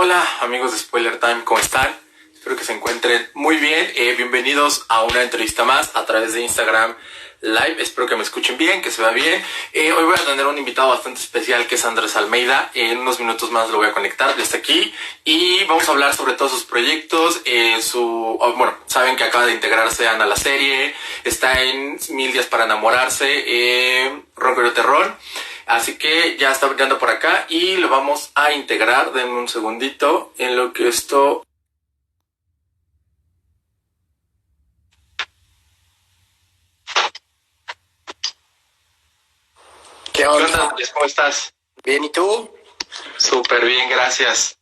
Hola amigos de Spoiler Time, ¿cómo están? Espero que se encuentren muy bien. Bienvenidos a una entrevista más a través de Instagram Live. Espero que me escuchen bien, que se vea bien. Hoy voy a tener un invitado bastante especial que es Andrés Almeida. En unos minutos más lo voy a conectar, ya está aquí. Y vamos a hablar sobre todos sus proyectos. Saben que acaba de integrarse a la serie. Está en 1000 días para enamorarse. Rockero Terror. Así que ya está anda por acá y lo vamos a integrar. Denme un segundito en lo que esto... ¿Qué onda? ¿Qué onda, Andrés? ¿Cómo estás? Bien, ¿y tú? Súper bien, gracias.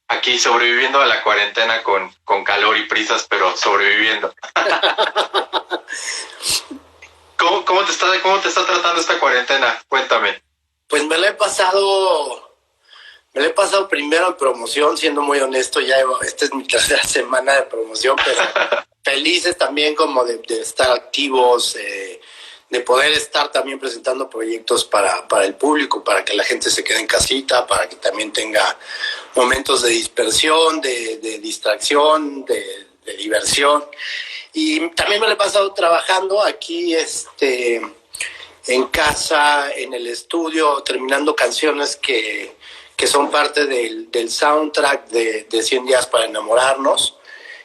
Aquí sobreviviendo a la cuarentena con calor y prisas, pero sobreviviendo. ¿Cómo te está tratando esta cuarentena? Cuéntame. Pues me lo he pasado primero en promoción, siendo muy honesto, esta es mi tercera semana de promoción, pero felices también como de estar activos, de poder estar también presentando proyectos para el público, para que la gente se quede en casita, para que también tenga momentos de dispersión, de distracción, de diversión. Y también me lo he pasado trabajando aquí, en casa, en el estudio, terminando canciones que son parte del soundtrack de 100 días para enamorarnos.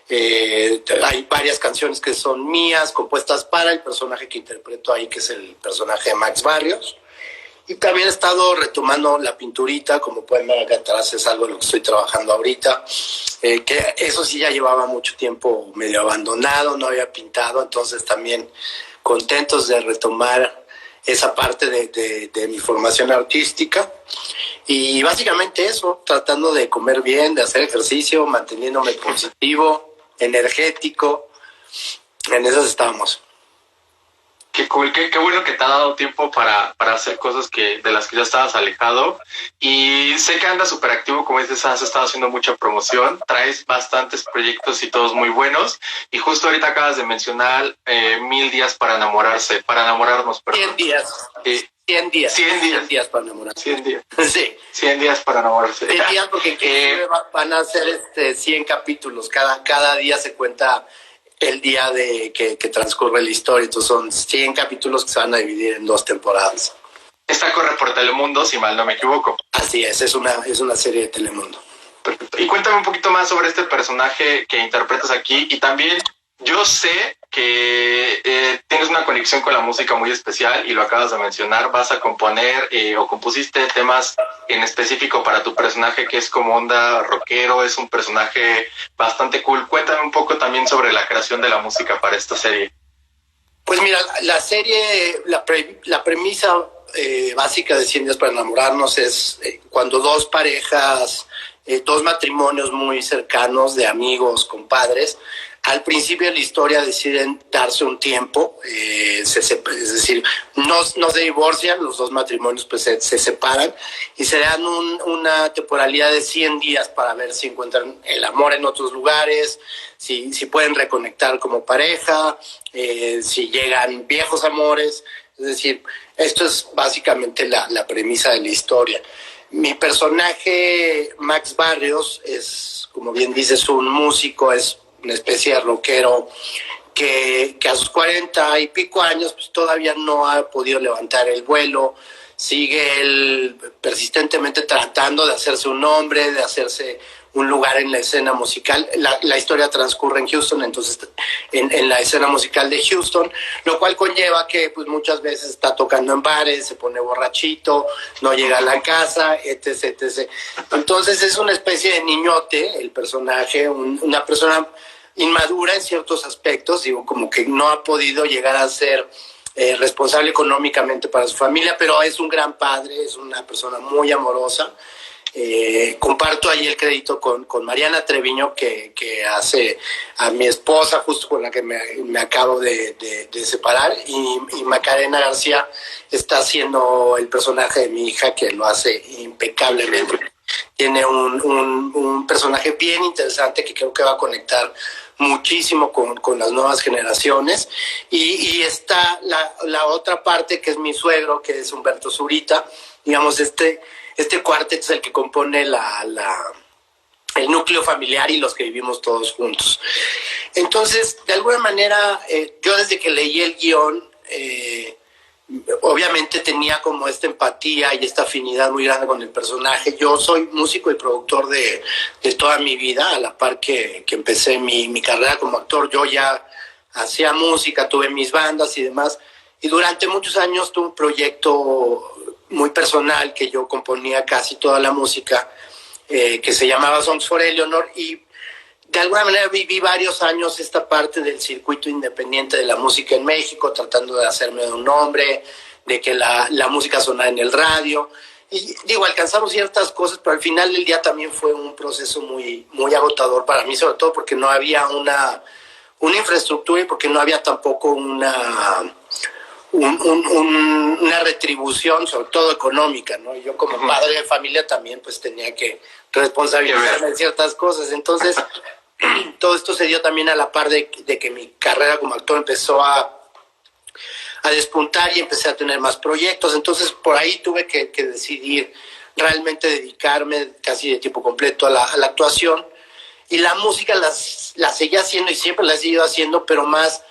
Hay varias canciones que son mías, compuestas para el personaje que interpreto ahí, que es el personaje de Max Barrios. Y también he estado retomando la pinturita, como pueden ver acá atrás, es algo en lo que estoy trabajando ahorita, que eso sí ya llevaba mucho tiempo medio abandonado, no había pintado, entonces también contentos de retomar esa parte de mi formación artística. Y básicamente eso, tratando de comer bien, de hacer ejercicio, manteniéndome positivo, energético. En esas estamos. Qué cool, qué bueno que te ha dado tiempo para hacer cosas de las que ya estabas alejado. Y sé que andas súper activo, como dices, has estado haciendo mucha promoción, traes bastantes proyectos y todos muy buenos. Y justo ahorita acabas de mencionar 1000 días para enamorarnos. Perdón. 100 días. 100 días. 100 días para enamorarse. 100 días. Sí. 100 días para enamorarse. 100 días porque van a ser 100 capítulos. Cada día se cuenta el día que transcurre la historia. Entonces son 100 capítulos que se van a dividir en 2 temporadas. Esta corre por Telemundo, si mal no me equivoco. Así es una serie de Telemundo. Perfecto. Y cuéntame un poquito más sobre este personaje que interpretas aquí. Y también yo sé que tienes una conexión con la música muy especial y lo acabas de mencionar. Vas a componer o compusiste temas en específico para tu personaje, que es como onda rockero, es un personaje bastante cool. Cuéntame un poco también sobre la creación de la música para esta serie. Pues mira, la serie, la premisa básica de 100 días para enamorarnos es cuando dos parejas, dos matrimonios muy cercanos de amigos, compadres, al principio de la historia deciden darse un tiempo, es decir, no se divorcian, los dos matrimonios pues se separan y se dan una temporalidad de 100 días para ver si encuentran el amor en otros lugares, si pueden reconectar como pareja, si llegan viejos amores. Es decir, esto es básicamente la premisa de la historia. Mi personaje, Max Barrios, es, como bien dices, un músico, es una especie de rockero que a sus 40 y pico años pues todavía no ha podido levantar el vuelo. Sigue él persistentemente tratando de hacerse un nombre, de hacerse un lugar en la escena musical. La historia transcurre en Houston, entonces en la escena musical de Houston, lo cual conlleva que pues muchas veces está tocando en bares, se pone borrachito, no llega a la casa, etc. Entonces es una especie de niñote el personaje, una persona inmadura en ciertos aspectos, digo, como que no ha podido llegar a ser responsable económicamente para su familia, pero es un gran padre, es una persona muy amorosa. Comparto ahí el crédito con Mariana Treviño, que hace a mi esposa, justo con la que me acabo de separar, y Macarena García está haciendo el personaje de mi hija, que lo hace impecablemente. Tiene un personaje bien interesante que creo que va a conectar muchísimo con las nuevas generaciones. Y está la otra parte, que es mi suegro, que es Humberto Zurita. Digamos, este cuarteto es el que compone la el núcleo familiar y los que vivimos todos juntos. Entonces, de alguna manera, yo desde que leí el guión, obviamente tenía como esta empatía y esta afinidad muy grande con el personaje. Yo soy músico y productor de toda mi vida, a la par que empecé mi carrera como actor. Yo ya hacía música, tuve mis bandas y demás, y durante muchos años tuve un proyecto muy personal que yo componía casi toda la música, que se llamaba Songs for Eleanor, y de alguna manera viví varios años esta parte del circuito independiente de la música en México, tratando de hacerme de un nombre, de que la música sonara en el radio. Y digo, alcanzamos ciertas cosas, pero al final del día también fue un proceso muy, muy agotador para mí, sobre todo porque no había una infraestructura y porque no había tampoco una retribución, sobre todo económica, ¿no? Yo como padre de familia también pues tenía que responsabilizarme en ciertas cosas. Entonces, todo esto se dio también a la par de que mi carrera como actor empezó a despuntar y empecé a tener más proyectos. Entonces, por ahí tuve que decidir realmente dedicarme casi de tiempo completo a la actuación. Y la música la seguía haciendo y siempre la he seguido haciendo, pero más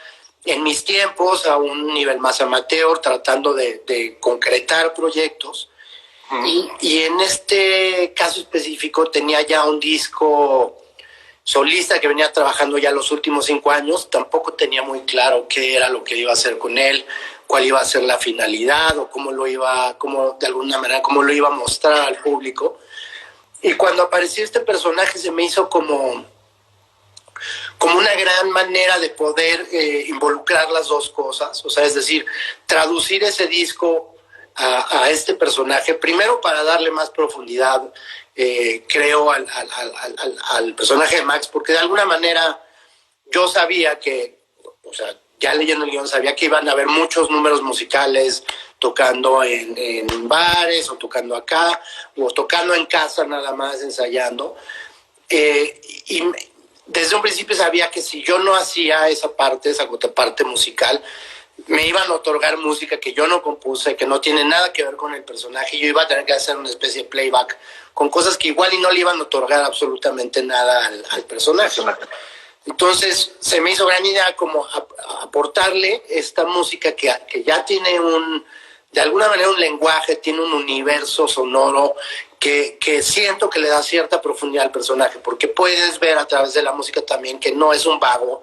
en mis tiempos, a un nivel más amateur, tratando de concretar proyectos. Y en este caso específico tenía ya un disco solista que venía trabajando ya los últimos 5 años. Tampoco tenía muy claro qué era lo que iba a hacer con él, cuál iba a ser la finalidad o cómo de alguna manera, cómo lo iba a mostrar al público. Y cuando apareció este personaje se me hizo como una gran manera de poder involucrar las dos cosas, o sea, es decir, traducir ese disco a este personaje, primero para darle más profundidad, creo, al personaje de Max, porque de alguna manera yo sabía que, o sea, ya leyendo el guión, sabía que iban a haber muchos números musicales tocando en bares, o tocando acá, o tocando en casa nada más, ensayando, y desde un principio sabía que si yo no hacía esa parte musical, me iban a otorgar música que yo no compuse, que no tiene nada que ver con el personaje. Yo iba a tener que hacer una especie de playback con cosas que igual y no le iban a otorgar absolutamente nada al personaje. Entonces se me hizo gran idea como aportarle esta música que ya tiene de alguna manera un lenguaje, tiene un universo sonoro que siento que le da cierta profundidad al personaje, porque puedes ver a través de la música también que no es un vago,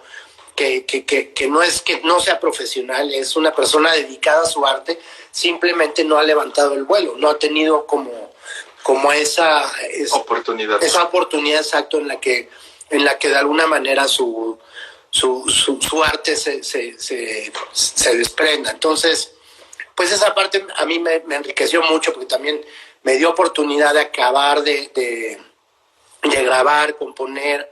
que no es que no sea profesional, es una persona dedicada a su arte, simplemente no ha levantado el vuelo, no ha tenido como esa oportunidad. Esa oportunidad, exacto, en la que de alguna manera su arte se desprenda. Entonces, pues esa parte a mí me enriqueció mucho, porque también me dio oportunidad de acabar de grabar, componer,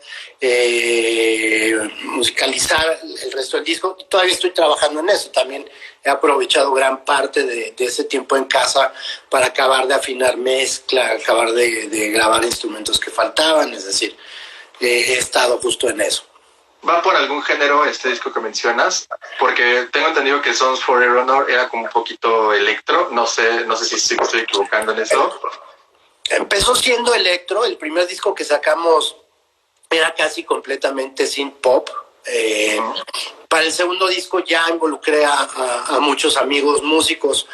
musicalizar el resto del disco. Todavía estoy trabajando en eso. También he aprovechado gran parte de ese tiempo en casa para acabar de afinar mezcla, acabar de grabar instrumentos que faltaban. Es decir, he estado justo en eso. ¿Va por algún género este disco que mencionas? Porque tengo entendido que Songs for Eleanor era como un poquito electro. No sé si me estoy equivocando en eso. Empezó siendo electro. El primer disco que sacamos era casi completamente synth pop. Para el segundo disco ya involucré a muchos amigos músicos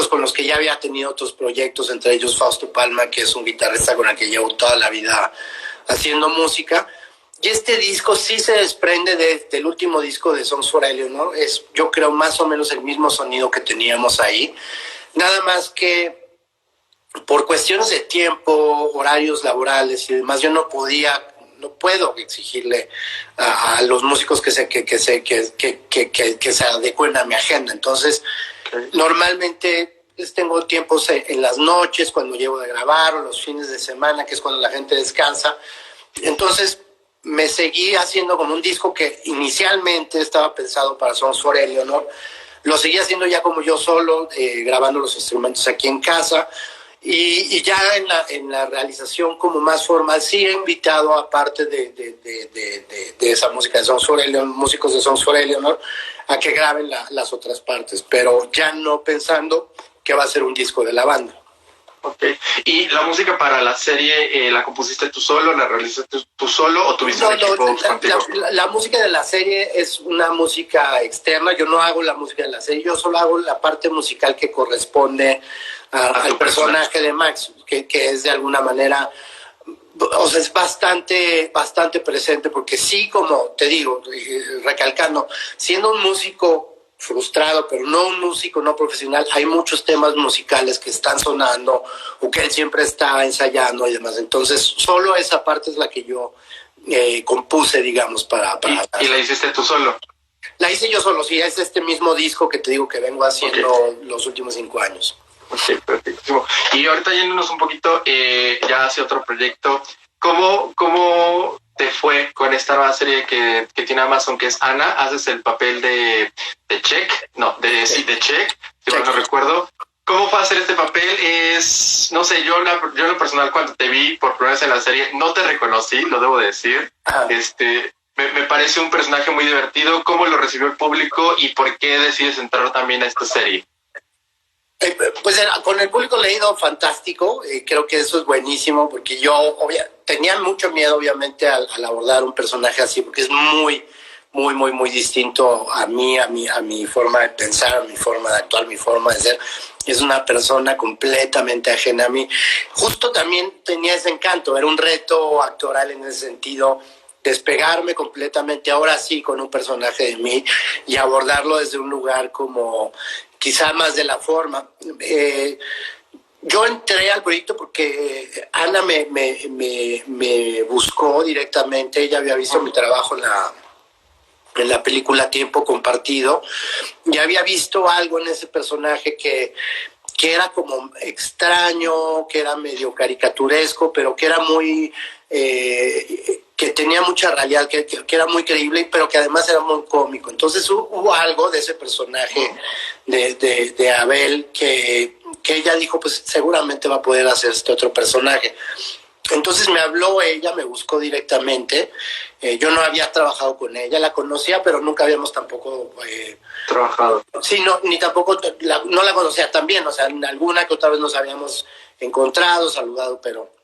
con los que ya había tenido otros proyectos, entre ellos Fausto Palma, que es un guitarrista con el que llevo toda la vida haciendo música. Y este disco sí se desprende del último disco de Songs for Eleanor, ¿no? Es, yo creo, más o menos el mismo sonido que teníamos ahí. Nada más que por cuestiones de tiempo, horarios laborales y demás, yo no puedo exigirle a los músicos que se adecuen a mi agenda. Entonces, normalmente tengo tiempos en las noches cuando llevo de grabar, o los fines de semana, que es cuando la gente descansa. Entonces, me seguí haciendo como un disco que inicialmente estaba pensado para Songs for Eleanor. Lo seguí haciendo ya como yo solo, grabando los instrumentos aquí en casa. Y ya en la realización como más formal, sí he invitado, aparte de esa música de Songs for Eleanor, músicos de Songs for Eleanor, a que graben las otras partes, pero ya no pensando que va a ser un disco de la banda. Ok. ¿Y la música para la serie la compusiste tú solo, la realizaste tú solo o tuviste un equipo contigo? La música de la serie es una música externa. Yo no hago la música de la serie, yo solo hago la parte musical que corresponde al personaje de Max, que es de alguna manera, o sea, es bastante presente, porque sí, como te digo, recalcando, siendo un músico frustrado, pero no un músico no profesional, hay muchos temas musicales que están sonando o que él siempre está ensayando y demás. Entonces, solo esa parte es la que yo compuse, digamos, para ¿Y la hiciste tú solo? La hice yo solo, sí, es este mismo disco que te digo que vengo haciendo los últimos 5 años. Ok, perfectísimo. Y ahorita yéndonos un poquito ya hacia otro proyecto, ¿cómo te fue con esta nueva serie que tiene Amazon, que es Ana? Haces el papel de Check, de Check, si mal no recuerdo. ¿Cómo fue hacer este papel? No sé, yo en lo personal, cuando te vi por primera vez en la serie, no te reconocí, lo debo decir. Me parece un personaje muy divertido. ¿Cómo lo recibió el público y por qué decides entrar también a esta serie? Pues con el público le ha ido fantástico, creo que eso es buenísimo, porque yo tenía mucho miedo, obviamente, al abordar un personaje así, porque es muy distinto a mi forma de pensar, a mi forma de actuar, mi forma de ser. Es una persona completamente ajena a mí. Justo también tenía ese encanto, era un reto actoral en ese sentido, despegarme completamente, ahora sí, con un personaje de mí y abordarlo desde un lugar como quizá más de la forma. Yo entré al proyecto porque Ana me buscó directamente. Ella había visto mi trabajo en la película Tiempo Compartido y había visto algo en ese personaje que era como extraño, que era medio caricaturesco, pero que era muy... que tenía mucha realidad, que era muy creíble, pero que además era muy cómico. Entonces hubo algo de ese personaje de Abel que ella dijo, pues seguramente va a poder hacer este otro personaje. Entonces me habló ella, me buscó directamente. Yo no había trabajado con ella, la conocía, pero nunca habíamos tampoco... trabajado. Sí, ni tampoco, no la conocía tan bien, o sea, en alguna que otra vez nos habíamos encontrado, saludado, pero...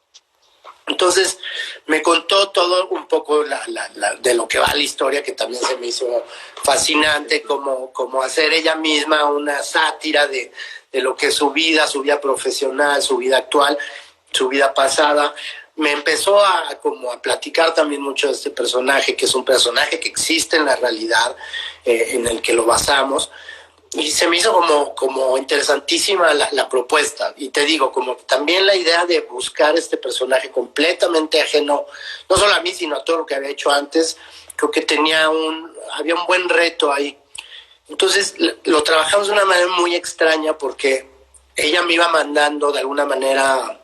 Entonces me contó todo un poco de lo que va la historia, que también se me hizo fascinante, como hacer ella misma una sátira de lo que es su vida profesional, su vida actual, su vida pasada. Me empezó a platicar también mucho de este personaje, que es un personaje que existe en la realidad, en el que lo basamos. Y se me hizo como interesantísima la propuesta. Y te digo, como también la idea de buscar este personaje completamente ajeno, no solo a mí, sino a todo lo que había hecho antes. Creo que había un buen reto ahí. Entonces lo trabajamos de una manera muy extraña, porque ella me iba mandando de alguna manera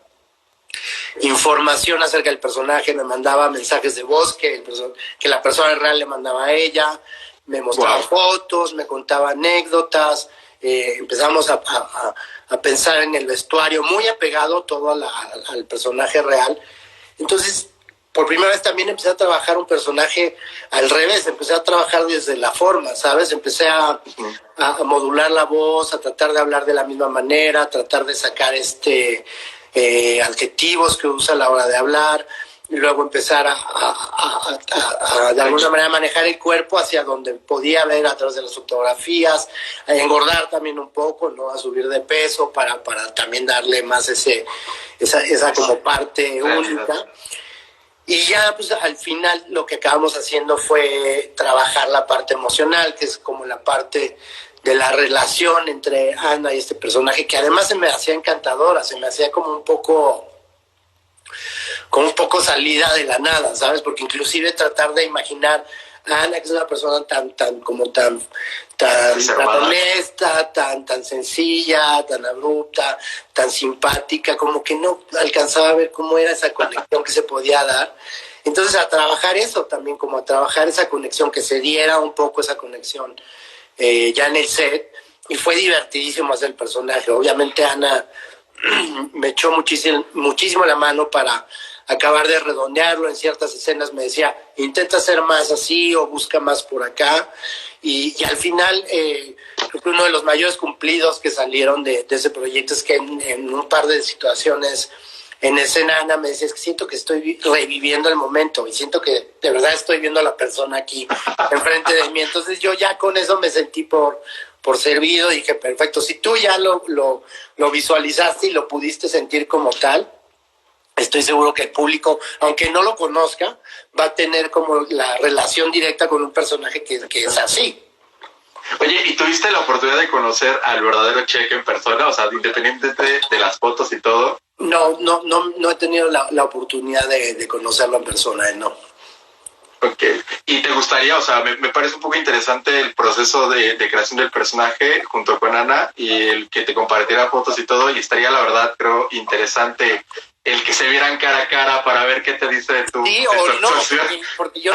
información acerca del personaje, me mandaba mensajes de voz que la persona real le mandaba a ella. Me mostraba fotos, me contaba anécdotas, empezamos a pensar en el vestuario, muy apegado todo al personaje real. Entonces, por primera vez también empecé a trabajar un personaje al revés, empecé a trabajar desde la forma, ¿sabes? Empecé a modular la voz, a tratar de hablar de la misma manera, a tratar de sacar adjetivos que usa a la hora de hablar. Y luego empezar a de alguna manera manejar el cuerpo hacia donde podía ver a través de las fotografías, a engordar también un poco, ¿no? A subir de peso para también darle más esa como parte única. Y ya pues al final lo que acabamos haciendo fue trabajar la parte emocional, que es como la parte de la relación entre Ana y este personaje, que además se me hacía encantadora, se me hacía como un poco salida de la nada, ¿sabes? Porque inclusive tratar de imaginar a Ana, que es una persona tan honesta, tan sencilla, tan abrupta, tan simpática, como que no alcanzaba a ver cómo era esa conexión que se podía dar. Entonces a trabajar eso también, como a trabajar esa conexión, que se diera un poco esa conexión ya en el set, y fue divertidísimo hacer el personaje. Obviamente Ana me echó muchísimo la mano para acabar de redondearlo. En ciertas escenas me decía, intenta hacer más así o busca más por acá, y al final creo que uno de los mayores cumplidos que salieron de ese proyecto es que en un par de situaciones en escena Ana me decía, es que siento que estoy reviviendo el momento y siento que de verdad estoy viendo a la persona aquí enfrente de mí. Entonces yo ya con eso me sentí por servido y dije, perfecto, si tú ya lo visualizaste y lo pudiste sentir como tal, estoy seguro que el público, aunque no lo conozca, va a tener como la relación directa con un personaje que es así. Oye, ¿y tuviste la oportunidad de conocer al verdadero Cheque en persona? O sea, independientemente de las fotos y todo. No he tenido la oportunidad de conocerlo en persona, no. Ok, ¿y te gustaría, o sea, me parece un poco interesante el proceso de creación del personaje junto con Ana y el que te compartiera fotos y todo, y estaría, la verdad, creo, interesante el que se vieran cara a cara para ver qué te dice de tu sí o no, porque yo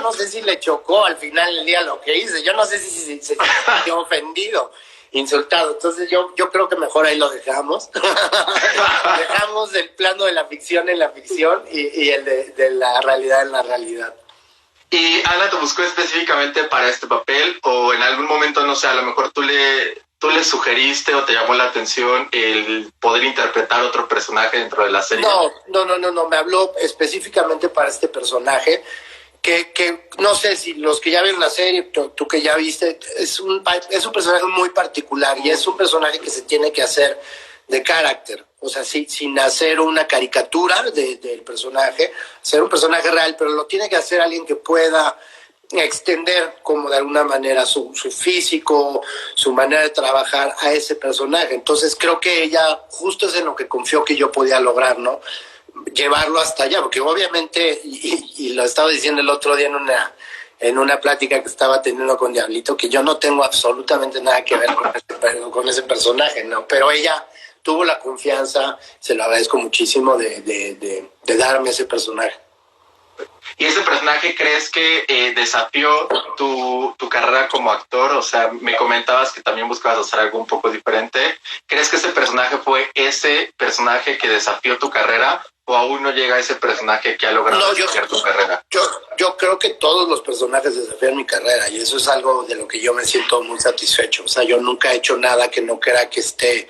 no sé si le chocó al final del día lo que hice, yo no sé si se sintió ofendido, insultado, entonces yo creo que mejor ahí lo dejamos. Dejamos el plano de la ficción en la ficción y el de la realidad en la realidad. ¿Y Ana te buscó específicamente para este papel o en algún momento, no sé, a lo mejor tú le sugeriste o te llamó la atención el poder interpretar otro personaje dentro de la serie? No, me habló específicamente para este personaje que no sé si los que ya ven la serie, tú que ya viste, es un personaje muy particular y es un personaje que se tiene que hacer de carácter, o sea, sin hacer una caricatura del personaje, ser un personaje real, pero lo tiene que hacer alguien que pueda extender como de alguna manera su físico, su manera de trabajar a ese personaje. Entonces creo que ella justo es en lo que confió que yo podía lograr, ¿no? Llevarlo hasta allá, porque obviamente, y lo estaba diciendo el otro día en una plática que estaba teniendo con Diablito, que yo no tengo absolutamente nada que ver con ese personaje, ¿no? Pero ella tuvo la confianza, se lo agradezco muchísimo de darme ese personaje. ¿Y ese personaje crees que desafió tu carrera como actor? O sea, me comentabas que también buscabas hacer algo un poco diferente. ¿Crees que ese personaje fue ese personaje que desafió tu carrera o aún no llega a ese personaje que ha logrado desafiar tu carrera? Yo creo que todos los personajes desafían mi carrera y eso es algo de lo que yo me siento muy satisfecho. O sea, yo nunca he hecho nada que no crea que esté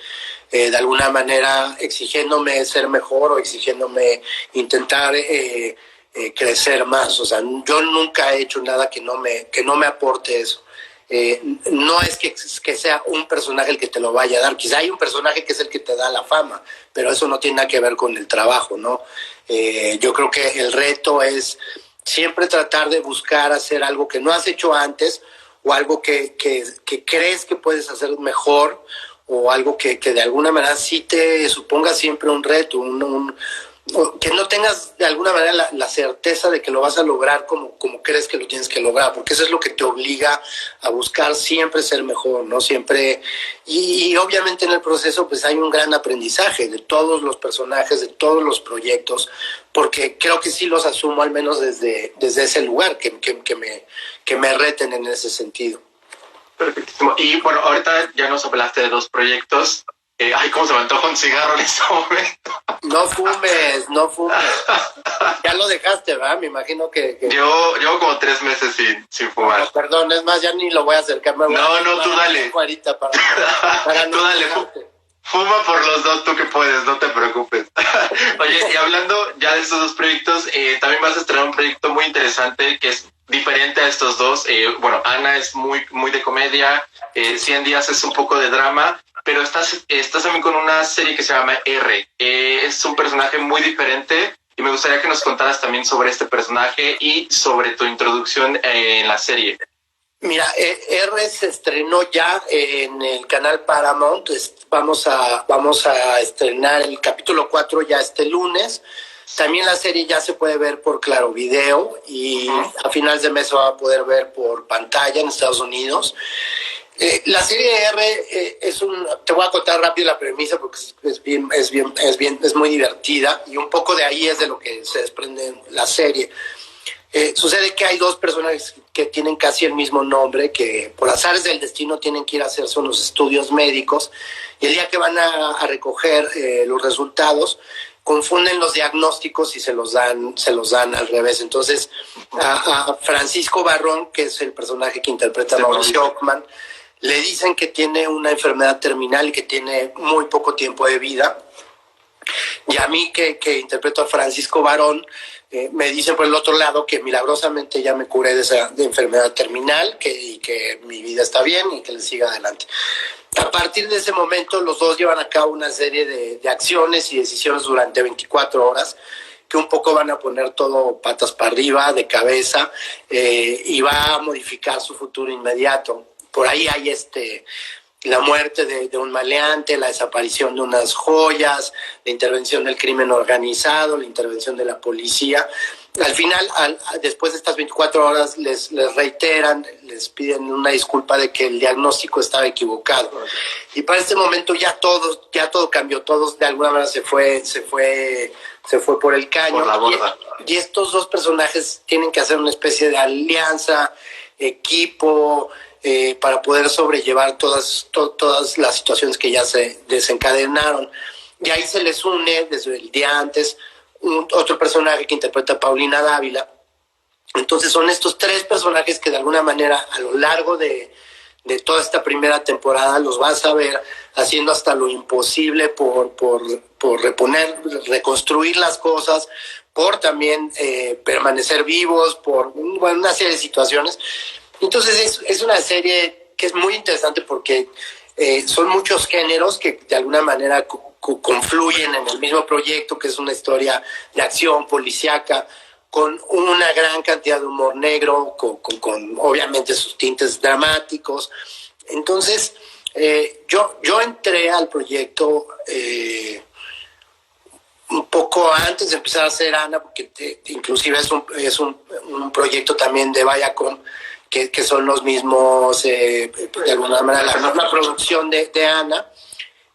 de alguna manera exigiéndome ser mejor o exigiéndome intentar crecer más. O sea, yo nunca he hecho nada que no me aporte eso. No es que sea un personaje el que te lo vaya a dar. Quizá hay un personaje que es el que te da la fama, pero eso no tiene nada que ver con el trabajo, ¿no? Yo creo que el reto es siempre tratar de buscar hacer algo que no has hecho antes o algo que crees que puedes hacer mejor o algo que de alguna manera sí te suponga siempre un reto, que no tengas de alguna manera la certeza de que lo vas a lograr como crees que lo tienes que lograr, porque eso es lo que te obliga a buscar siempre ser mejor, ¿no? Siempre, y obviamente en el proceso pues hay un gran aprendizaje de todos los personajes, de todos los proyectos, porque creo que sí los asumo al menos desde ese lugar, que me reten en ese sentido. Perfectísimo. Y bueno, ahorita ya nos hablaste de 2 proyectos. Ay, cómo se me antoja un cigarro en este momento. No fumes. Ya lo dejaste, ¿verdad? Me imagino que... Llevo como 3 meses sin fumar. No, perdón, es más, ya ni lo voy a acercar. No, tú dale. Para tú dale, fuma por los 2, tú que puedes, no te preocupes. Oye, y hablando ya de estos 2 proyectos, también vas a estrenar un proyecto muy interesante que es diferente a estos 2. Bueno, Ana es muy de comedia, 100 días es un poco de drama, pero estás también con una serie que se llama R. Es un personaje muy diferente y me gustaría que nos contaras también sobre este personaje y sobre tu introducción en la serie. Mira, R se estrenó ya en el canal Paramount. Vamos a estrenar el capítulo 4 ya este lunes. También la serie ya se puede ver por Claro Video y a finales de mes se va a poder ver por pantalla en Estados Unidos. La serie R te voy a contar rápido la premisa porque es muy divertida y un poco de ahí es de lo que se desprende la serie. Sucede que hay 2 personas que tienen casi el mismo nombre, que por azares del destino tienen que ir a hacerse unos estudios médicos y el día que van a recoger los resultados confunden los diagnósticos y se los dan al revés. Entonces a Francisco Barrón, que es el personaje que interpreta a Mauricio Ockman, le dicen que tiene una enfermedad terminal y que tiene muy poco tiempo de vida. Y a mí, que interpreto a Francisco Varón, me dicen por el otro lado que milagrosamente ya me curé de enfermedad terminal y que mi vida está bien y que le siga adelante. A partir de ese momento, los dos llevan a cabo una serie de acciones y decisiones durante 24 horas que un poco van a poner todo patas para arriba, de cabeza, y va a modificar su futuro inmediato. Por ahí hay la muerte de un maleante, la desaparición de unas joyas, la intervención del crimen organizado, la intervención de la policía. Al final, después de estas 24 horas, les reiteran, les piden una disculpa de que el diagnóstico estaba equivocado. Y para este momento ya todo cambió, todos de alguna manera se fue por el caño. Por la borda. Y estos dos personajes tienen que hacer una especie de alianza, equipo, para poder sobrellevar todas las situaciones que ya se desencadenaron. Y ahí se les une desde el día antes otro personaje que interpreta a Paulina Dávila. Entonces son estos tres personajes que de alguna manera a lo largo de toda esta primera temporada los vas a ver haciendo hasta lo imposible por reconstruir las cosas, por también permanecer vivos, por una serie de situaciones. Entonces es una serie que es muy interesante porque son muchos géneros que de alguna manera confluyen en el mismo proyecto, que es una historia de acción policíaca, con una gran cantidad de humor negro, con obviamente sus tintes dramáticos. Entonces, yo entré al proyecto un poco antes de empezar a hacer Ana, porque inclusive es un proyecto también de Viacom, que son los mismos, de alguna manera, la misma producción de Ana.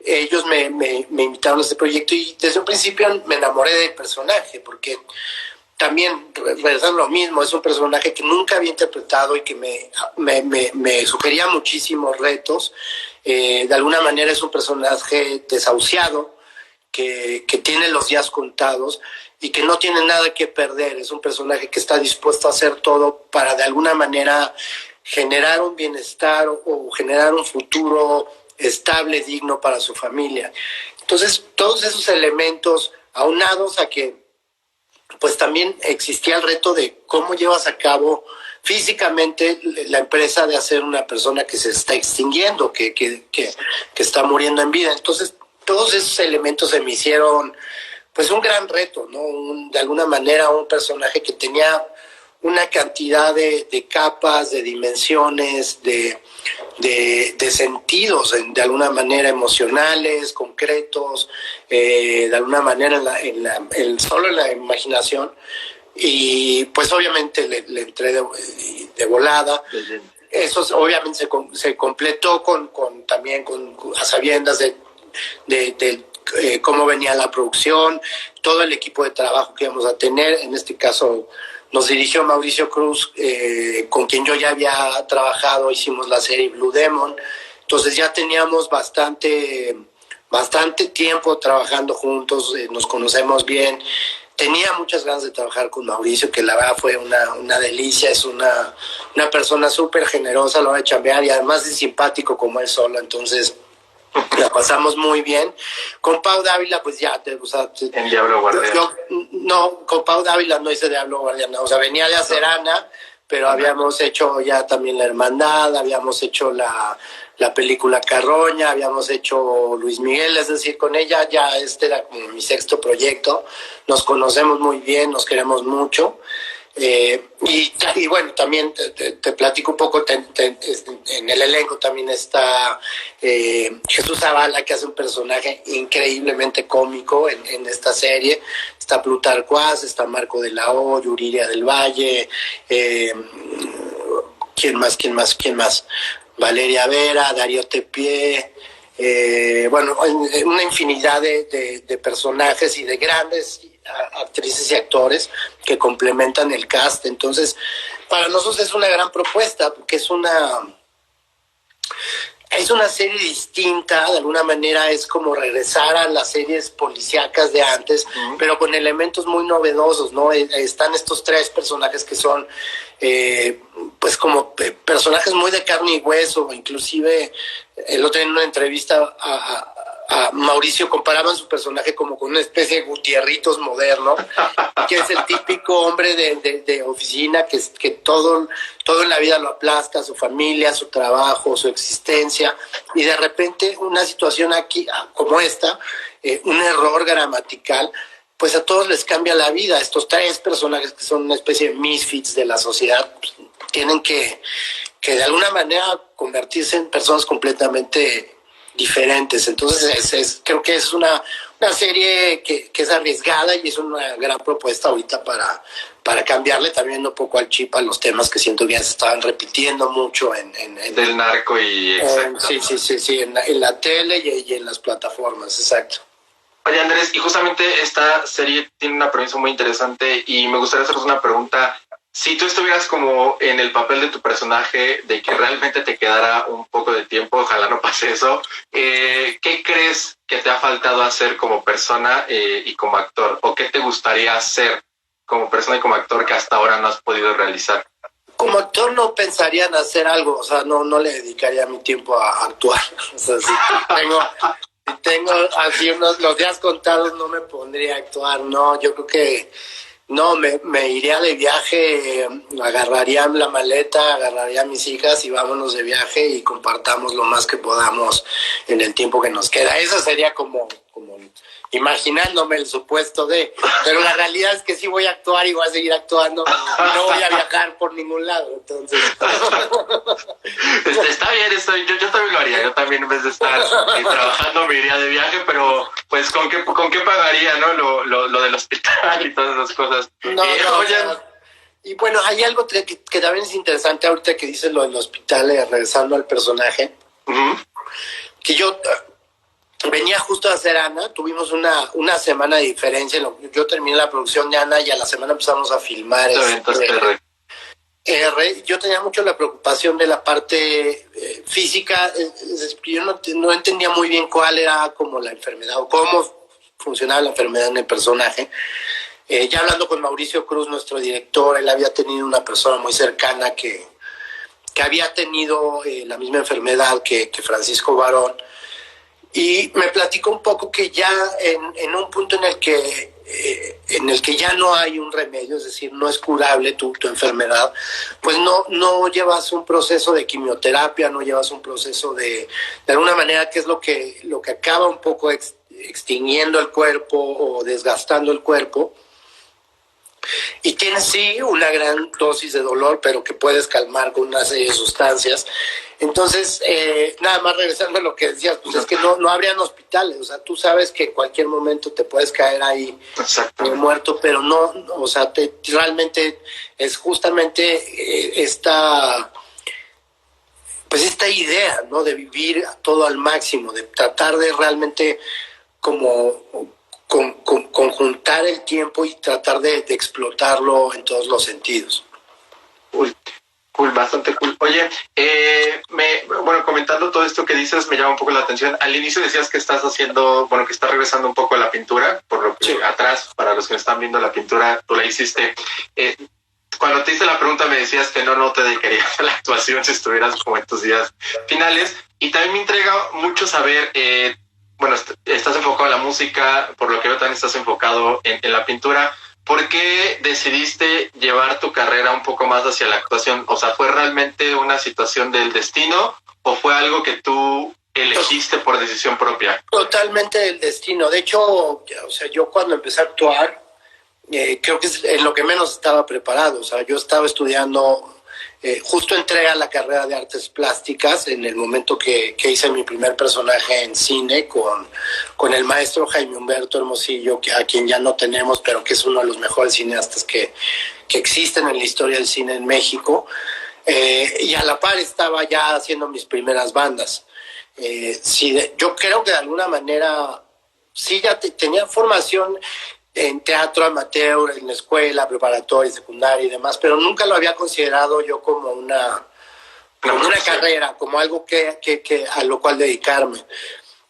Ellos me invitaron a este proyecto y desde un principio me enamoré del personaje, porque también, regresando lo mismo, es un personaje que nunca había interpretado y que me sugería muchísimos retos. De alguna manera es un personaje desahuciado, que tiene los días contados y que no tiene nada que perder. Es un personaje que está dispuesto a hacer todo para de alguna manera generar un bienestar o generar un futuro estable, digno para su familia. Entonces, todos esos elementos aunados a que pues también existía el reto de cómo llevas a cabo físicamente la empresa de hacer una persona que se está extinguiendo, que está muriendo en vida. Entonces, todos esos elementos se me hicieron pues un gran reto, ¿no? De alguna manera un personaje que tenía una cantidad de capas, de dimensiones, de sentidos, de alguna manera emocionales, concretos, de alguna manera solo en la imaginación. Y pues obviamente le entré de volada. Eso obviamente se completó también a sabiendas de cómo venía la producción, todo el equipo de trabajo que íbamos a tener. En este caso nos dirigió Mauricio Cruz, con quien yo ya había trabajado, hicimos la serie Blue Demon. Entonces ya teníamos bastante tiempo trabajando juntos, nos conocemos bien. Tenía muchas ganas de trabajar con Mauricio, que la verdad fue una delicia. Es una persona súper generosa a la hora de chambear y además es simpático como él solo. Entonces la pasamos muy bien. Con Pau Dávila, pues ya, en Diablo Guardián. No, con Pau Dávila no hice Diablo Guardián. O sea, venía de hacer Ana, pero habíamos hecho ya también La Hermandad, habíamos hecho la película Carroña, habíamos hecho Luis Miguel. Es decir, con ella ya era como mi sexto proyecto. Nos conocemos muy bien, nos queremos mucho. Y bueno, también te platico un poco, en el elenco también está Jesús Zavala, que hace un personaje increíblemente cómico en esta serie. Está Plutarco As, está Marco de la O, Yuriria del Valle, ¿quién más? Valeria Vera, Darío Tepié, bueno, una infinidad de personajes y de grandes actrices y actores que complementan el cast. Entonces, para nosotros es una gran propuesta, porque Es una serie distinta, de alguna manera es como regresar a las series policíacas de antes, pero con elementos muy novedosos, ¿no? Están estos tres personajes que son, pues como personajes muy de carne y hueso, inclusive el otro día en una entrevista a Mauricio comparaban su personaje como con una especie de Gutierritos moderno, que es el típico hombre de oficina que todo en la vida lo aplasta, su familia, su trabajo, su existencia, y de repente una situación aquí como esta, un error gramatical, pues a todos les cambia la vida. Estos tres personajes que son una especie de misfits de la sociedad, pues, tienen que de alguna manera convertirse en personas completamente diferentes. Entonces creo que es una serie que es arriesgada y es una gran propuesta ahorita para cambiarle también un poco al chip a los temas que siento que ya se estaban repitiendo mucho del narco y sí, en la tele y en las plataformas, exacto. Oye, Andrés, y justamente esta serie tiene una premisa muy interesante y me gustaría haceros una pregunta. Si tú estuvieras como en el papel de tu personaje, de que realmente te quedara un poco de tiempo, ojalá no pase eso, ¿qué crees que te ha faltado hacer como persona y como actor? ¿O qué te gustaría hacer como persona y como actor que hasta ahora no has podido realizar? Como actor no pensaría en hacer algo, o sea, no le dedicaría mi tiempo a actuar. O sea, si tengo así los días contados no me pondría a actuar, no, yo creo que no, me iría de viaje, agarraría la maleta, agarraría a mis hijas y vámonos de viaje y compartamos lo más que podamos en el tiempo que nos queda. Eso sería como imaginándome el supuesto de, pero la realidad es que sí voy a actuar y voy a seguir actuando y no voy a viajar por ningún lado, entonces. Está bien, yo también lo haría, yo también en vez de estar trabajando me iría de viaje, pero pues ¿con qué pagaría, no? Lo del hospital y todas esas cosas. Y bueno, hay algo que también es interesante ahorita que dices lo del hospital, regresando al personaje, que yo venía justo a hacer Ana, tuvimos una semana de diferencia, yo terminé la producción de Ana y a la semana empezamos a filmar yo tenía mucho la preocupación de la parte física, yo no entendía muy bien cuál era como la enfermedad o cómo funcionaba la enfermedad en el personaje. Ya hablando con Mauricio Cruz, nuestro director, él había tenido una persona muy cercana que había tenido la misma enfermedad que Francisco Varón, y me platicó un poco que ya en un punto en el que ya no hay un remedio, es decir, no es curable tu enfermedad, pues no llevas un proceso de quimioterapia, no llevas un proceso de alguna manera, que es lo que acaba un poco extinguiendo el cuerpo o desgastando el cuerpo, y tienes sí una gran dosis de dolor, pero que puedes calmar con una serie de sustancias. Entonces, nada más regresando a lo que decías, pues es que no habrían hospitales, o sea, tú sabes que en cualquier momento te puedes caer ahí muerto, pero no, o sea, realmente es justamente esta idea, ¿no? De vivir todo al máximo, de tratar de realmente como conjuntar el tiempo y tratar de explotarlo en todos los sentidos. Cool, bastante cool. Oye, comentando todo esto que dices, me llama un poco la atención. Al inicio decías que estás que estás regresando un poco a la pintura, por lo que atrás, para los que están viendo la pintura, tú la hiciste. Cuando te hice la pregunta me decías que no te dedicarías a la actuación si estuvieras como en tus días finales. Y también me intriga mucho saber, estás enfocado en la música, por lo que veo también estás enfocado en la pintura. ¿Por qué decidiste llevar tu carrera un poco más hacia la actuación? O sea, ¿fue realmente una situación del destino o fue algo que tú elegiste por decisión propia? Totalmente del destino. De hecho, o sea, yo cuando empecé a actuar, creo que es en lo que menos estaba preparado. O sea, yo estaba estudiando, justo entré a la carrera de artes plásticas en el momento que hice mi primer personaje en cine con el maestro Jaime Humberto Hermosillo, a quien ya no tenemos, pero que es uno de los mejores cineastas que existen en la historia del cine en México. Y a la par estaba ya haciendo mis primeras bandas. Yo creo que de alguna manera sí ya tenía formación en teatro amateur, en la escuela, preparatoria, secundaria y demás, pero nunca lo había considerado yo como como una carrera, como algo que a lo cual dedicarme.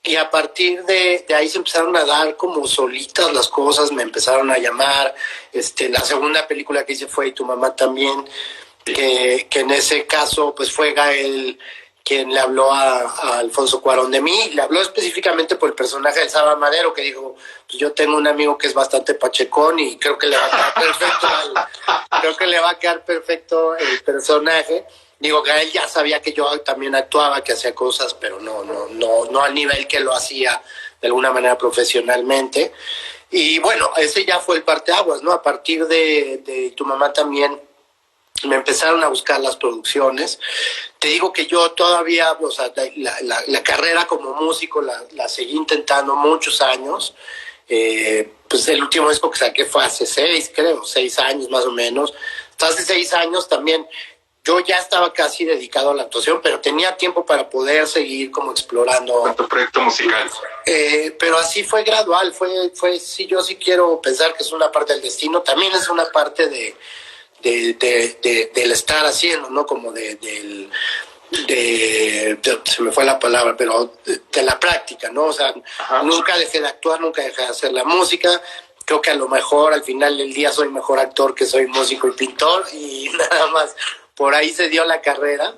Y a partir de ahí se empezaron a dar como solitas las cosas, me empezaron a llamar. La segunda película que hice fue Y tu mamá también, que en ese caso pues fue Gael quien le habló a Alfonso Cuarón de mí. Le habló específicamente por el personaje de Saba Madero, que dijo, pues yo tengo un amigo que es bastante pachecón y creo que le va a quedar perfecto el personaje. Digo, Gael ya sabía que yo también actuaba, que hacía cosas, pero no al nivel que lo hacía de alguna manera profesionalmente. Y bueno, ese ya fue el parteaguas, ¿no? A partir de Tu mamá también me empezaron a buscar las producciones. Te digo que yo todavía, o sea, la carrera como músico la seguí intentando muchos años. Pues el último disco que saqué fue hace 6 años más o menos. Entonces, hace 6 años también yo ya estaba casi dedicado a la actuación, pero tenía tiempo para poder seguir como explorando. Con tu proyecto musical. Pero así fue gradual, sí, yo sí quiero pensar que es una parte del destino, también es una parte del estar haciendo, ¿no? Como se me fue la palabra, pero de la práctica, ¿no? O sea, ajá, nunca dejé de actuar, nunca dejé de hacer la música. Creo que a lo mejor al final del día soy mejor actor que soy músico y pintor, y nada más por ahí se dio la carrera.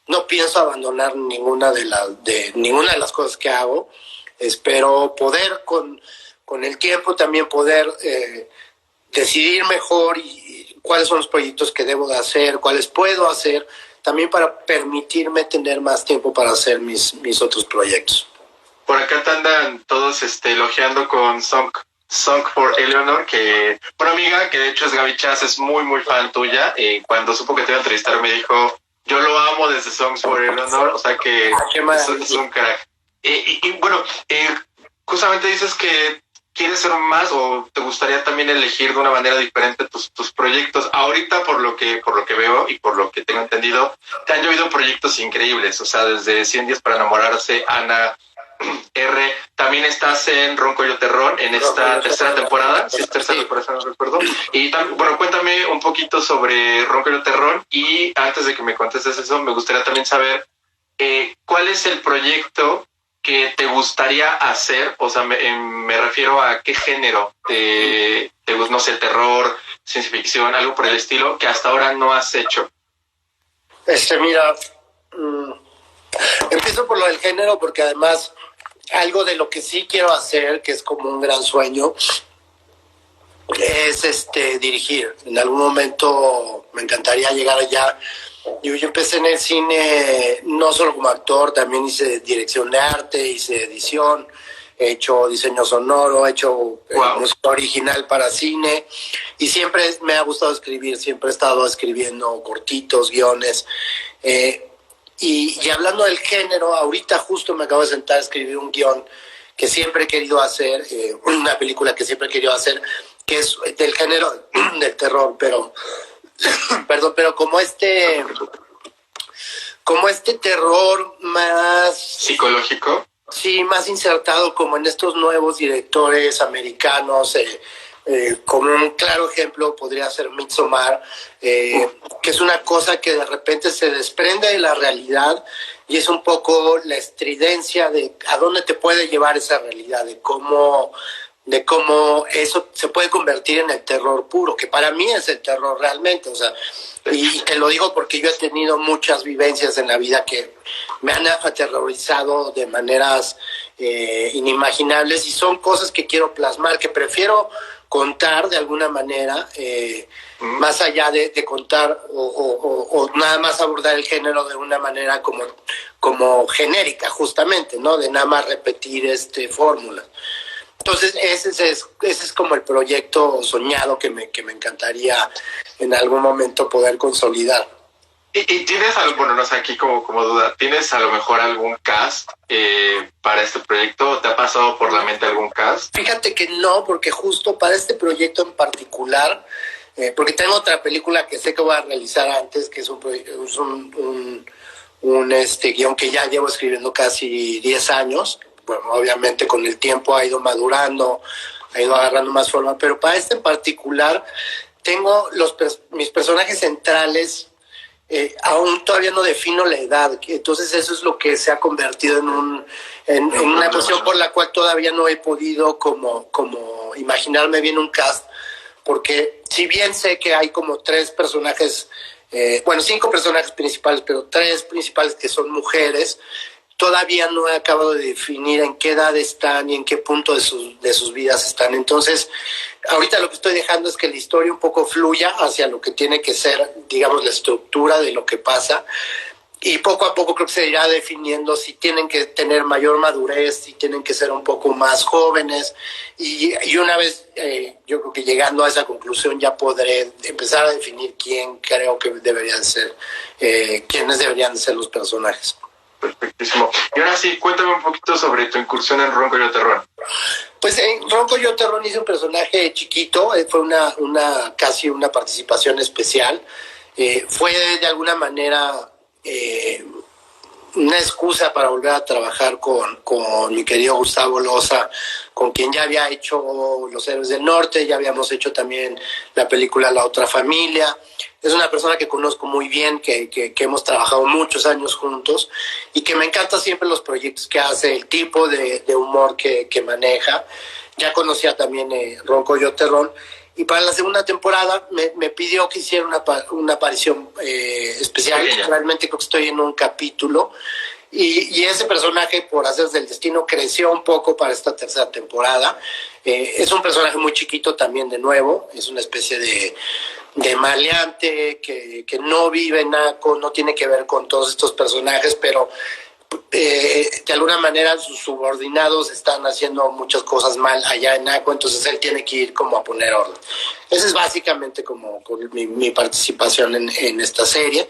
No pienso abandonar ninguna de las cosas que hago. Espero poder con el tiempo también poder decidir mejor y cuáles son los proyectos que debo de hacer, cuáles puedo hacer, también para permitirme tener más tiempo para hacer mis otros proyectos. Por acá te andan todos elogiando con Song for Eleanor, que una amiga que de hecho es Gaby Chas, es muy muy fan tuya. Cuando supo que te iba a entrevistar me dijo, yo lo amo desde Songs for Eleanor, o sea que es un crack. Y bueno, justamente dices que quieres ser más, o te gustaría también elegir de una manera diferente tus proyectos. Ahorita, por lo que veo y por lo que tengo entendido, te han llovido proyectos increíbles, o sea, desde 100 días para enamorarse, Ana R. También estás en Ron Coyote Ron en esta tercera temporada, si es tercera temporada, no recuerdo. Y bueno, cuéntame un poquito sobre Ron Coyote Ron, y antes de que me contestes eso, me gustaría también saber cuál es el proyecto que te gustaría hacer, o sea, me refiero a qué género te gusta, no sé, terror, ciencia ficción, algo por el estilo, que hasta ahora no has hecho. Mira, empiezo por lo del género, porque además algo de lo que sí quiero hacer, que es como un gran sueño, es dirigir. En algún momento me encantaría llegar allá. Yo empecé en el cine no solo como actor, también hice dirección de arte, hice edición, he hecho diseño sonoro, he hecho música original para cine, y siempre me ha gustado escribir, siempre he estado escribiendo cortitos, guiones. Y hablando del género, ahorita justo me acabo de sentar a escribir un guión que siempre he querido hacer, una película que siempre he querido hacer, que es del género del terror, pero pero como este terror más psicológico, sí, más insertado como en estos nuevos directores americanos. Como un claro ejemplo podría ser Midsommar, que es una cosa que de repente se desprende de la realidad, y es un poco la estridencia de a dónde te puede llevar esa realidad, de cómo eso se puede convertir en el terror puro, que para mí es el terror realmente. O sea, y te lo digo porque yo he tenido muchas vivencias en la vida que me han aterrorizado de maneras inimaginables, y son cosas que quiero plasmar, que prefiero contar de alguna manera, más allá de contar o nada más abordar el género de una manera como genérica, justamente, ¿no? De nada más repetir fórmulas. Entonces ese es como el proyecto soñado que me encantaría en algún momento poder consolidar. ¿Y tienes algo, bueno, no sé, aquí como duda, ¿tienes a lo mejor algún cast para este proyecto? ¿Te ha pasado por la mente algún cast? Fíjate que no, porque justo para este proyecto en particular, porque tengo otra película que sé que voy a realizar antes, que es un guión que ya llevo escribiendo casi 10 años. Bueno, obviamente con el tiempo ha ido madurando, ha ido agarrando más forma, pero para este en particular tengo mis personajes centrales aún todavía no defino la edad, entonces eso es lo que se ha convertido en una cuestión por la cual todavía no he podido como imaginarme bien un cast, porque si bien sé que hay como 3 personajes, 5 personajes principales, pero 3 principales que son mujeres, todavía no he acabado de definir en qué edad están y en qué punto de sus vidas están. Entonces, ahorita lo que estoy dejando es que la historia un poco fluya hacia lo que tiene que ser, digamos, la estructura de lo que pasa. Y poco a poco creo que se irá definiendo si tienen que tener mayor madurez, si tienen que ser un poco más jóvenes. Y una vez, yo creo que llegando a esa conclusión ya podré empezar a definir quién creo que deberían ser, quiénes deberían ser los personajes. Perfectísimo. Y ahora sí, cuéntame un poquito sobre tu incursión en Ron Coyote Ron. Pues en Ron Coyote Ron hice un personaje chiquito, fue casi una participación especial. Fue de alguna manera una excusa para volver a trabajar con mi querido Gustavo Loza, con quien ya había hecho Los Héroes del Norte, ya habíamos hecho también la película La Otra Familia. Es una persona que conozco muy bien, que hemos trabajado muchos años juntos y que me encanta siempre los proyectos que hace, el tipo de humor que maneja. Ya conocía también Ron Coyote Ron. Y para la segunda temporada me pidió que hiciera una aparición especial. Realmente creo que estoy en un capítulo. Y ese personaje, por hacer del destino, creció un poco para esta tercera temporada. Es un personaje muy chiquito también, de nuevo. Es una especie de maleante que no vive en Naco, no tiene que ver con todos estos personajes, pero de alguna manera sus subordinados están haciendo muchas cosas mal allá en Naco, entonces él tiene que ir como a poner orden. Esa es básicamente como mi participación en esta serie.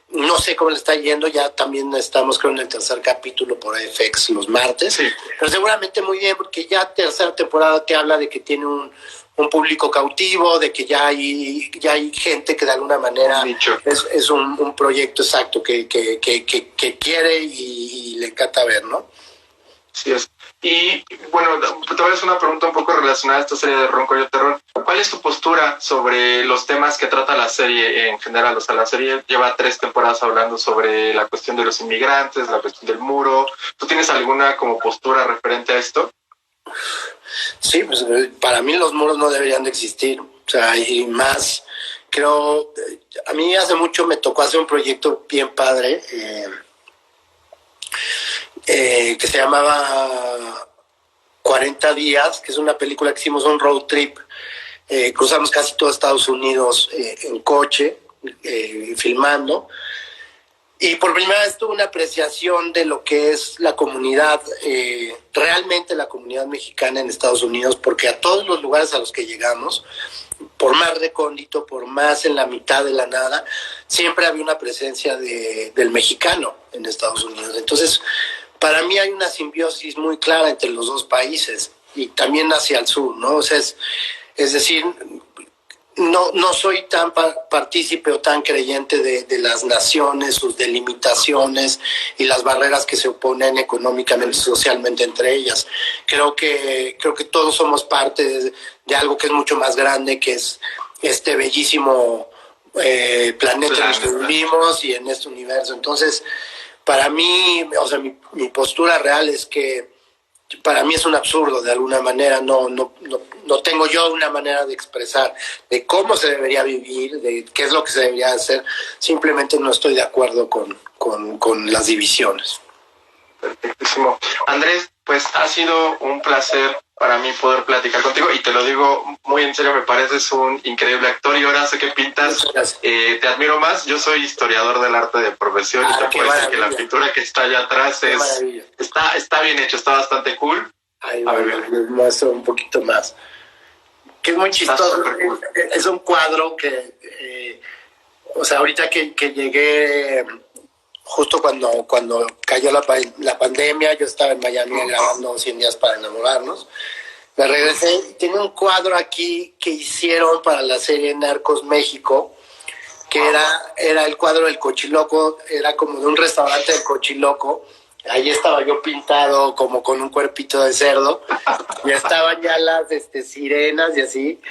No sé cómo le está yendo, ya también estamos creo en el tercer capítulo por FX los martes, sí. Pero seguramente muy bien, porque ya tercera temporada te habla de que tiene un público cautivo, de que ya hay gente que de alguna manera es un proyecto exacto que quiere y le encanta ver, ¿no? Sí es. Y bueno, te voy a hacer una pregunta un poco relacionada a esta serie de Ron Coyote Ron. ¿Cuál es tu postura sobre los temas que trata la serie en general? O sea, la serie lleva 3 temporadas hablando sobre la cuestión de los inmigrantes, la cuestión del muro. ¿Tú tienes alguna como postura referente a esto? Sí, pues para mí los muros no deberían de existir. O sea, y más, creo, a mí hace mucho me tocó hacer un proyecto bien padre, que se llamaba 40 días, que es una película que hicimos un road trip. Cruzamos casi todo Estados Unidos en coche, filmando. Y por primera vez tuve una apreciación de lo que es la comunidad, realmente la comunidad mexicana en Estados Unidos, porque a todos los lugares a los que llegamos, por más recóndito, por más en la mitad de la nada, siempre había una presencia del mexicano en Estados Unidos. Entonces, para mí hay una simbiosis muy clara entre los dos países y también hacia el sur, ¿no? O sea, es decir, no soy tan partícipe o tan creyente de las naciones, sus delimitaciones y las barreras que se oponen económicamente y socialmente entre ellas. Creo que todos somos parte de algo que es mucho más grande, que es este bellísimo planeta en el que vivimos y en este universo. Entonces, para mí, o sea, mi postura real es que para mí es un absurdo de alguna manera, no tengo yo una manera de expresar de cómo se debería vivir, de qué es lo que se debería hacer, simplemente no estoy de acuerdo con las divisiones. Perfectísimo. Andrés, pues ha sido un placer para mí poder platicar contigo y te lo digo muy en serio, me pareces un increíble actor y ahora sé que pintas, te admiro más. Yo soy historiador del arte de profesión y te puedo decir que la pintura que está allá atrás está bien hecho, está bastante cool. Ahí les muestro un poquito más. Que es muy chistoso, cool. Es un cuadro que, o sea, ahorita que llegué, justo cuando cayó la pandemia, yo estaba en Miami grabando 100 días para enamorarnos. Me regresé y tiene un cuadro aquí que hicieron para la serie Narcos México, que era el cuadro del Cochiloco, era como de un restaurante del Cochiloco. Ahí estaba yo pintado como con un cuerpito de cerdo y estaban ya las sirenas y así.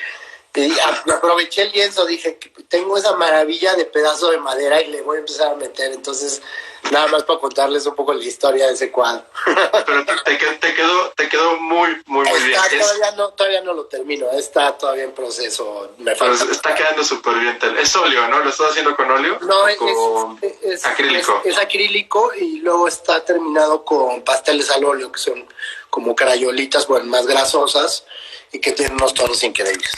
Y aproveché el lienzo, dije, tengo esa maravilla de pedazo de madera y le voy a empezar a meter. Entonces, nada más para contarles un poco la historia de ese cuadro. Pero te quedó muy, muy, muy bien. Todavía no lo termino, está todavía en proceso. Está quedando súper bien. Es óleo, ¿no? ¿Lo estás haciendo con óleo? No, es acrílico. Es acrílico y luego está terminado con pasteles al óleo, que son como crayolitas, bueno, más grasosas y que tienen unos tonos increíbles.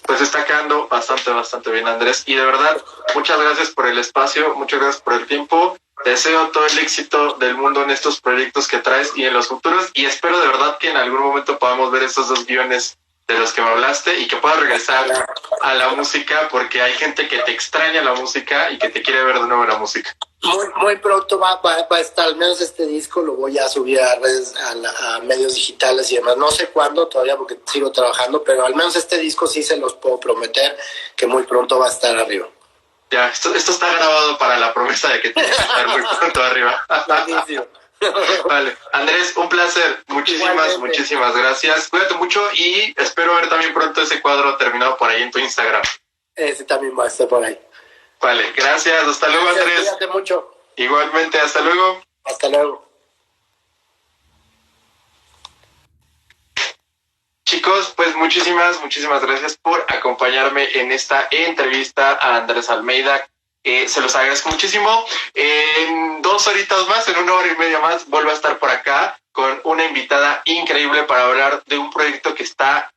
Pues está quedando bastante bien, Andrés. Y de verdad, muchas gracias por el espacio, muchas gracias por el tiempo. Te deseo todo el éxito del mundo en estos proyectos que traes y en los futuros. Y espero de verdad que en algún momento podamos ver estos 2 guiones de los que me hablaste y que puedas regresar a la música, porque hay gente que te extraña la música y que te quiere ver de nuevo en la música. Muy pronto va a estar, al menos este disco lo voy a subir a redes, a medios digitales y demás. No sé cuándo todavía porque sigo trabajando, pero al menos este disco sí se los puedo prometer que muy pronto va a estar arriba. Ya, esto está grabado para la promesa de que tiene que estar muy pronto arriba. Vale, Andrés, un placer. Muchísimas gracias. Cuídate mucho y espero ver también pronto ese cuadro terminado por ahí en tu Instagram. Ese también va a estar por ahí. Vale, gracias. Hasta luego, Andrés. Cuídate mucho. Igualmente, hasta luego. Hasta luego. Chicos, pues muchísimas gracias por acompañarme en esta entrevista a Andrés Almeida. Se los agradezco muchísimo. En 2 horitas más, en 1 hora y media más, vuelvo a estar por acá con una invitada increíble para hablar de un proyecto que está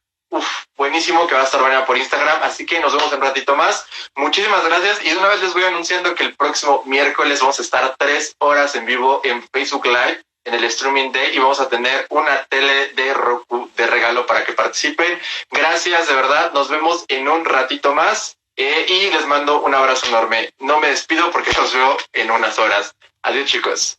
buenísimo, que va a estar mañana por Instagram. Así que nos vemos en un ratito más. Muchísimas gracias. Y de una vez les voy anunciando que el próximo miércoles vamos a estar 3 horas en vivo en Facebook Live, en el Streaming Day, y vamos a tener una tele de Roku de regalo para que participen. Gracias, de verdad. Nos vemos en un ratito más. Y les mando un abrazo enorme. No me despido porque los veo en unas horas. Adiós, chicos.